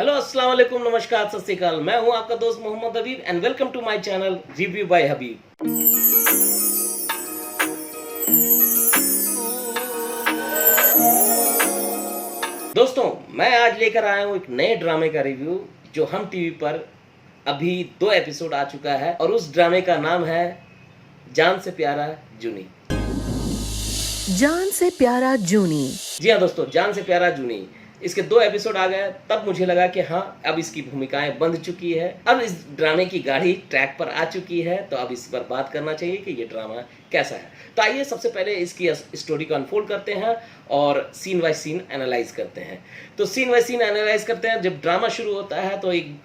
Hello अस्सलाम वालेकुम, नमस्कार, सत श्री अकाल। मैं हूं आपका दोस्त Mohammad Habib and welcome to my channel review by Habib. दोस्तों, मैं आज लेकर आया हूं एक नए ड्रामे का रिव्यू जो हम टीवी पर अभी 2 एपिसोड आ चुका है और उस ड्रामे का नाम है जान से प्यारा जूनी। जान से प्यारा जूनी। जी हाँ दोस्तों, जान से प्यारा जूनी। इसके 2 एपिसोड आ गए, तब मुझे लगा कि हाँ, अब इसकी भूमिकाएं बंध चुकी है, अब इस ड्रामे की गाड़ी ट्रैक पर आ चुकी है, तो अब इस पर बात करना चाहिए कि ये ड्रामा कैसा है। तो आइए सबसे पहले इसकी स्टोरी को अनफोल्ड करते हैं और सीन बाय सीन एनालाइज करते हैं। तो सीन बाय सीन एनालाइज करते हैं। जब ड्रामा शुरू होता है तो एक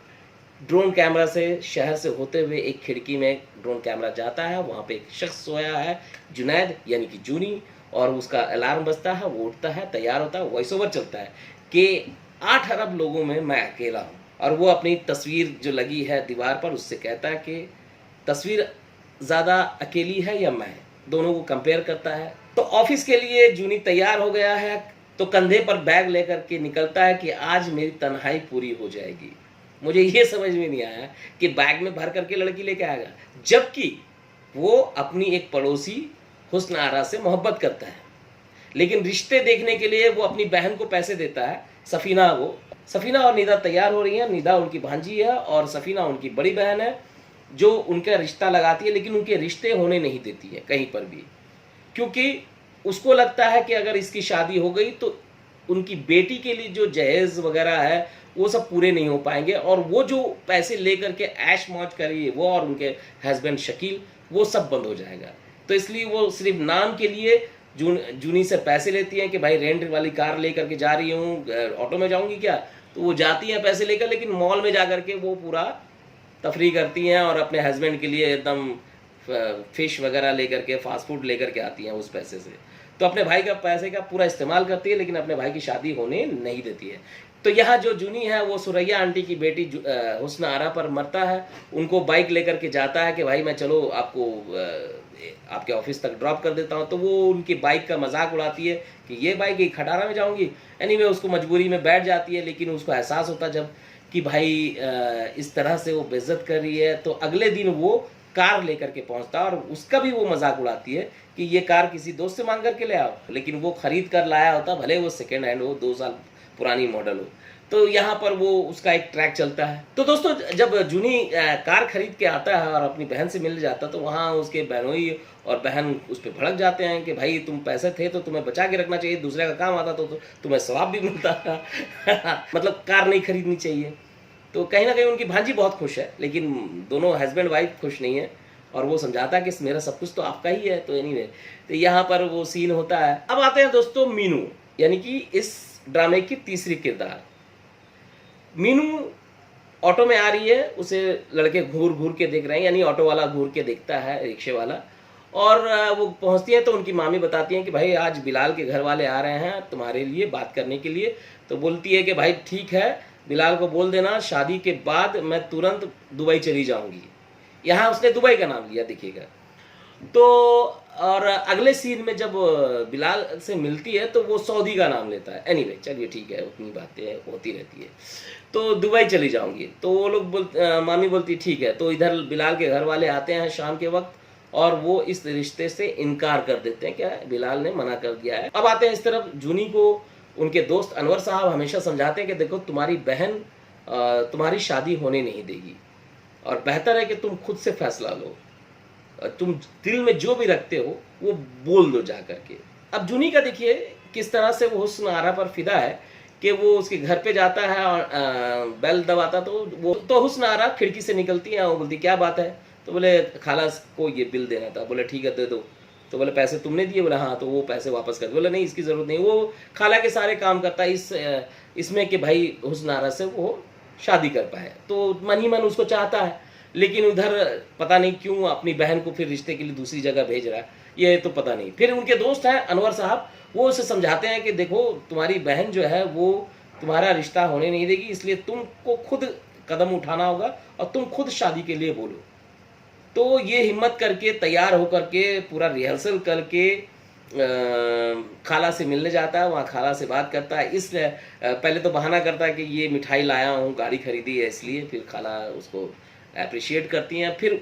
ड्रोन कैमरा से शहर से होते हुए एक खिड़की में ड्रोन कैमरा जाता है। वहाँ पे एक शख्स सोया है, जुनैद यानी कि जूनी, और उसका अलार्म बजता है, वो उठता है, तैयार होता है, वॉइस ओवर चलता है कि 8 अरब लोगों में मैं अकेला हूँ। और वो अपनी तस्वीर जो लगी है दीवार पर उससे कहता है कि तस्वीर ज़्यादा अकेली है या मैं, दोनों को कंपेयर करता है। तो ऑफिस के लिए जूनी तैयार हो गया है, तो कंधे पर बैग लेकर के निकलता है कि आज मेरी तन्हाई पूरी हो जाएगी। मुझे ये समझ में नहीं आया कि बैग में भर करके लड़की लेके आएगा, जबकि वो अपनी एक पड़ोसी हुस्न आरा से मोहब्बत करता है। लेकिन रिश्ते देखने के लिए वो अपनी बहन को पैसे देता है, सफीना। वो सफीना और निदा तैयार हो रही हैं। निदा उनकी भांजी है और सफीना उनकी बड़ी बहन है, जो उनका रिश्ता लगाती है, लेकिन उनके रिश्ते होने नहीं देती है कहीं पर भी, क्योंकि उसको लगता है कि अगर इसकी शादी हो गई तो उनकी बेटी के लिए जो जहेज वगैरह है वो सब पूरे नहीं हो पाएंगे, और वो जो पैसे लेकर के ऐश मौज करिए वो और उनके हस्बैंड शकील, वो सब बंद हो जाएगा। तो इसलिए वो सिर्फ नाम के लिए जूनी से पैसे लेती हैं कि भाई रेंट वाली कार लेकर के जा रही हूँ, ऑटो में जाऊँगी क्या, तो वो जाती हैं पैसे लेकर, लेकिन मॉल में जा कर के वो पूरा तफरी करती हैं और अपने हस्बैंड के लिए एकदम फिश वगैरह लेकर के, फास्ट फूड लेकर के आती हैं उस पैसे से। तो अपने भाई का पैसे का पूरा इस्तेमाल करती है, लेकिन अपने भाई की शादी होने नहीं देती है। तो यहाँ जो जूनी है वो सुरैया आंटी की बेटी हुस्न आरा पर मरता है। उनको बाइक लेकर के जाता है कि भाई मैं चलो आपको आपके ऑफिस तक ड्रॉप कर देता हूँ। तो वो उनकी बाइक का मजाक उड़ाती है कि ये बाइक एक खटारा में जाऊँगी। एनीवे उसको मजबूरी में बैठ जाती है, लेकिन उसको एहसास होता जब कि भाई इस तरह से वो बेइज्जत कर रही है। तो अगले दिन वो कार लेकर के पहुंचता है और उसका भी वो मजाक उड़ाती है कि ये कार किसी दोस्त से मांग करके ले आओ, लेकिन वो खरीद कर लाया होता, भले वो सेकेंड हैंड हो, 2 साल पुरानी मॉडल हो। तो यहाँ पर वो उसका एक ट्रैक चलता है। तो दोस्तों, जब जूनी कार खरीद के आता है और अपनी बहन से मिल जाता, तो वहाँ उसके बहनोई और बहन उस पर भड़क जाते हैं कि भाई तुम पैसे थे तो तुम्हें बचा के रखना चाहिए, दूसरे का काम आता तो तुम्हें सवाब भी मिलता था मतलब कार नहीं खरीदनी चाहिए। तो कहीं ना कहीं उनकी भांजी बहुत खुश है, लेकिन दोनों हस्बैंड वाइफ खुश नहीं है, और वो समझाता है कि मेरा सब कुछ तो आपका ही है। तो एनीवे, तो यहाँ पर वो सीन होता है। अब आते हैं दोस्तों मीनू, यानी कि इस ड्रामे की तीसरी किरदार। मीनू ऑटो में आ रही है, उसे लड़के घूर घूर के देख रहे हैं, यानी ऑटो वाला घूर के देखता है, रिक्शे वाला। और वो पहुंचती है तो उनकी मामी बताती हैं कि भाई आज बिलाल के घर वाले आ रहे हैं तुम्हारे लिए बात करने के लिए। तो बोलती है कि भाई ठीक है, बिलाल को बोल देना शादी के बाद मैं तुरंत दुबई चली जाऊंगी। यहाँ उसने दुबई का नाम लिया, देखिएगा। तो और अगले सीन में जब बिलाल से मिलती है तो वो सऊदी का नाम लेता है। एनीवे, चलिए ठीक है, उतनी बातें होती रहती है। तो दुबई चली जाऊंगी, तो वो लोग मामी बोलती ठीक है। तो इधर बिलाल के घर वाले आते हैं शाम के वक्त, और वो इस रिश्ते से इनकार कर देते हैं, क्या बिलाल ने मना कर दिया है। अब आते हैं इस तरफ जूनी को उनके दोस्त अनवर साहब हमेशा समझाते हैं कि देखो तुम्हारी बहन तुम्हारी शादी होने नहीं देगी, और बेहतर है कि तुम खुद से फैसला लो, तुम दिल में जो भी रखते हो वो बोल दो जा करके। अब जूनी का देखिए किस तरह से वो हुस्न आरा पर फिदा है कि वो उसके घर पे जाता है और बेल दबाता, तो हुस्न आरा खिड़की से निकलती है। वो बोलती क्या बात है, तो बोले खाला को ये बिल देना था। बोले ठीक है दे दो। तो बोले पैसे तुमने दिए, बोले हाँ। तो वो पैसे वापस कर, बोले नहीं इसकी ज़रूरत नहीं। वो खाला के सारे काम करता है इसमें कि भाई हुस्न आरा से वो शादी कर पाए। तो मन ही मन उसको चाहता है, लेकिन उधर पता नहीं क्यों अपनी बहन को फिर रिश्ते के लिए दूसरी जगह भेज रहा है, ये तो पता नहीं। फिर उनके दोस्त हैं अनवर साहब, वो उसे समझाते हैं कि देखो तुम्हारी बहन जो है वो तुम्हारा रिश्ता होने नहीं देगी, इसलिए तुमको खुद कदम उठाना होगा और तुम खुद शादी के लिए बोलो। तो ये हिम्मत करके तैयार होकर के पूरा रिहर्सल करके खाला से मिलने जाता है, वहाँ खाला से बात करता है। पहले तो बहाना करता है कि ये मिठाई लाया हूँ, गाड़ी खरीदी है इसलिए। फिर खाला उसको अप्रिशिएट करती हैं। फिर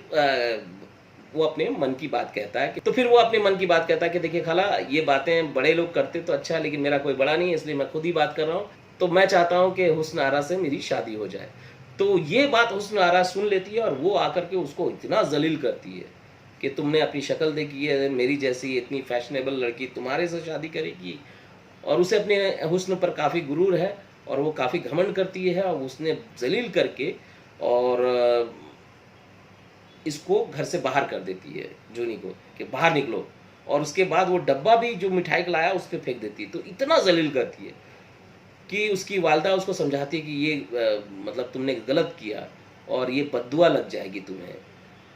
वो अपने मन की बात कहता है तो फिर वो अपने मन की बात कहता है कि देखिए खाला, ये बातें बड़े लोग करते तो अच्छा है, लेकिन मेरा कोई बड़ा नहीं है, इसलिए मैं खुद ही बात कर रहा हूँ। तो मैं चाहता हूँ कि हुस्न आरा से मेरी शादी हो जाए। तो ये बात हुस्न आरा सुन लेती है और वो आकर के उसको इतना जलील करती है कि तुमने अपनी शक्ल देखी है, मेरी जैसी इतनी फैशनेबल लड़की तुम्हारे से शादी करेगी। और उसे अपने हुस्न पर काफ़ी गुरूर है और वो काफ़ी घमंड करती है। और उसने जलील करके और इसको घर से बाहर कर देती है जूनी को कि बाहर निकलो। और उसके बाद वो डब्बा भी जो मिठाई का लाया उस पर फेंक देती है। तो इतना जलील करती है कि उसकी वालदा उसको समझाती है कि ये मतलब तुमने गलत किया और ये बद्दुआ लग जाएगी तुम्हें।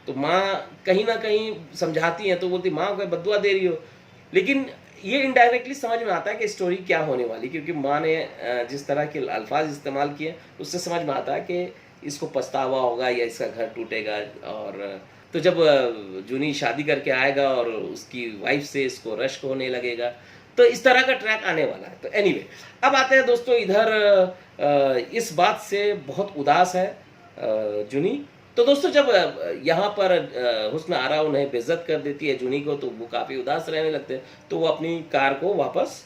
तो माँ कहीं ना कहीं समझाती है, तो बोलती माँ को बद्दुआ दे रही हो। लेकिन ये इनडायरेक्टली समझ में आता है कि स्टोरी क्या होने वाली, क्योंकि माँ ने जिस तरह के अल्फाज इस्तेमाल किए उससे समझ में आता है कि इसको पछतावा होगा या इसका घर टूटेगा। और तो जब जूनी शादी करके आएगा और उसकी वाइफ से इसको रश्क होने लगेगा, तो इस तरह का ट्रैक आने वाला है। तो एनीवे, अब आते हैं दोस्तों इधर इस बात से बहुत उदास है जूनी। तो दोस्तों जब यहाँ पर हुस्न आरा उन्हें बेइज्जत कर देती है जूनी को, तो वो काफ़ी उदास रहने लगते हैं। तो वो अपनी कार को वापस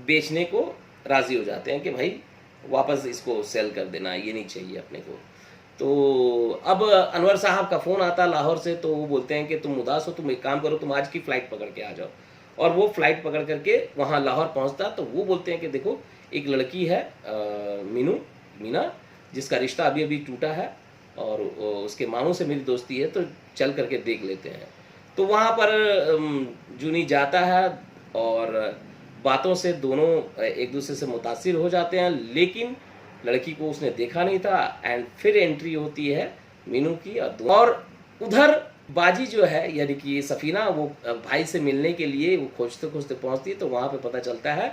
बेचने को राज़ी हो जाते हैं कि भाई वापस इसको सेल कर देना, ये नहीं चाहिए अपने को। तो अब अनवर साहब का फ़ोन आता है लाहौर से। तो वो बोलते हैं कि तुम उदास हो, तुम एक काम करो, तुम आज की फ़्लाइट पकड़ के आ जाओ। और वो फ़्लाइट पकड़ करके वहाँ लाहौर पहुँचता। तो वो बोलते हैं कि देखो एक लड़की है मीना, जिसका रिश्ता अभी अभी टूटा है और उसके मामू से मेरी दोस्ती है, तो चल करके देख लेते हैं। तो वहाँ पर जूनी जाता है और बातों से दोनों एक दूसरे से मुतासिर हो जाते हैं। लेकिन लड़की को उसने देखा नहीं था। एंड फिर एंट्री होती है मीनू की। और उधर बाजी जो है यानी कि सफ़ीना, वो भाई से मिलने के लिए वो खोजते खोजते पहुँचती है। तो वहाँ पे पता चलता है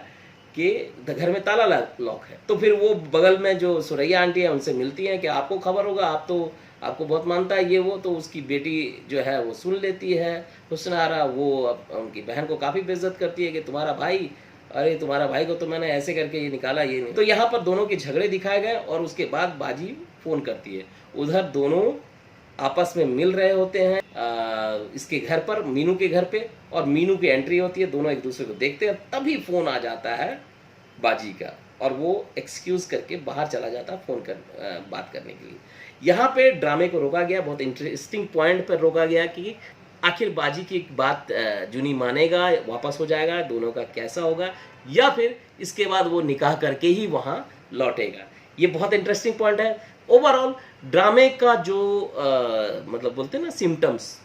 कि घर में ताला लॉक है। तो फिर वो बगल में जो सुरैया आंटी है उनसे मिलती हैं कि आपको खबर होगा, आपको बहुत मानता है ये वो। तो उसकी बेटी जो है वो सुन लेती है हुस्न आरा। वो उनकी बहन को काफ़ी बेइज्जत करती है कि तुम्हारा भाई, अरे तुम्हारा भाई को तो मैंने ऐसे करके ये निकाला, ये नहीं। तो यहाँ पर दोनों के झगड़े दिखाए गए और उसके बाद बाजी फ़ोन करती है। उधर दोनों आपस में मिल रहे होते हैं इसके घर पर, मीनू के घर पे। और मीनू की एंट्री होती है, दोनों एक दूसरे को देखते हैं। तभी फ़ोन आ जाता है बाजी का और वो एक्सक्यूज़ करके बाहर चला जाता है बात करने के लिए। यहाँ पे ड्रामे को रोका गया, बहुत इंटरेस्टिंग पॉइंट पर रोका गया कि आखिर बाजी की एक बात जूनी मानेगा, वापस हो जाएगा, दोनों का कैसा होगा, या फिर इसके बाद वो निकाह करके ही वहाँ लौटेगा। ये बहुत इंटरेस्टिंग पॉइंट है। ओवरऑल ड्रामे का जो मतलब बोलते हैं ना सिम्टम्स,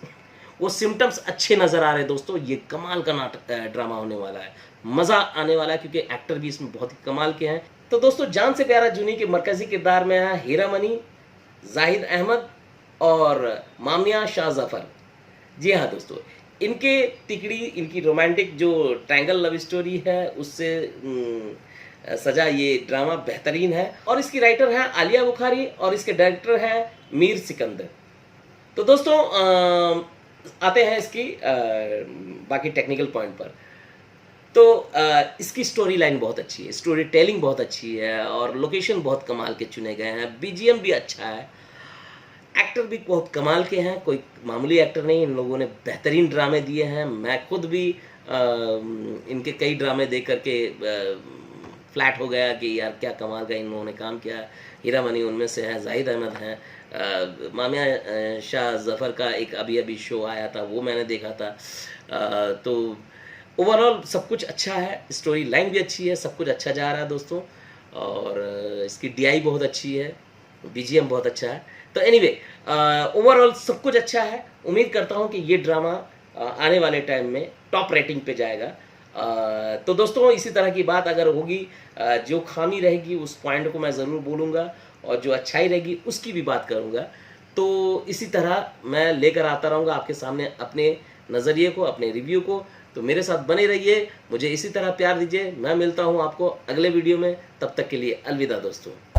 वो सिम्टम्स अच्छे नज़र आ रहे हैं दोस्तों। ये कमाल का ड्रामा होने वाला है, मज़ा आने वाला है, क्योंकि एक्टर भी इसमें बहुत ही कमाल के हैं। तो दोस्तों जान से प्यारा जूनी के मरकज़ी किरदार में है हीरा मनी, जाहिद अहमद और मामिया शाह जफ़र। जी हाँ दोस्तों, इनके तिकड़ी, इनकी रोमांटिक जो ट्रायंगल लव स्टोरी है उससे सजा ये ड्रामा बेहतरीन है। और इसकी राइटर हैं आलिया बुखारी और इसके डायरेक्टर हैं मीर सिकंदर। तो दोस्तों आते हैं इसकी बाकी टेक्निकल पॉइंट पर। तो इसकी स्टोरी लाइन बहुत अच्छी है, स्टोरी टेलिंग बहुत अच्छी है और लोकेशन बहुत कमाल के चुने गए हैं, बीजीएम भी अच्छा है, एक्टर भी बहुत कमाल के हैं, कोई मामूली एक्टर नहीं। इन लोगों ने बेहतरीन ड्रामे दिए हैं। मैं खुद भी इनके कई ड्रामे देख करके फ्लैट हो गया कि यार क्या कमाल का इन लोगों ने काम किया। हीरा मनी उनमें से है, जाहिद अहमद हैं, मामिया शाह जफ़र का एक अभी शो आया था वो मैंने देखा था। तो ओवरऑल सब कुछ अच्छा है, स्टोरी लाइन भी अच्छी है, सब कुछ अच्छा जा रहा है दोस्तों। और इसकी डीआई बहुत अच्छी है, बीजीएम बहुत अच्छा है। तो एनीवे ओवरऑल सब कुछ अच्छा है। उम्मीद करता हूँ कि ये ड्रामा आने वाले टाइम में टॉप रेटिंग पे जाएगा। तो दोस्तों इसी तरह की बात अगर होगी, जो खामी रहेगी उस पॉइंट को मैं ज़रूर बोलूँगा और जो अच्छाई रहेगी उसकी भी बात करूँगा। तो इसी तरह मैं लेकर आता रहूँगा आपके सामने अपने नज़रिए को, अपने रिव्यू को। तो मेरे साथ बने रहिए, मुझे इसी तरह प्यार दीजिए। मैं मिलता हूँ आपको अगले वीडियो में, तब तक के लिए अलविदा दोस्तों।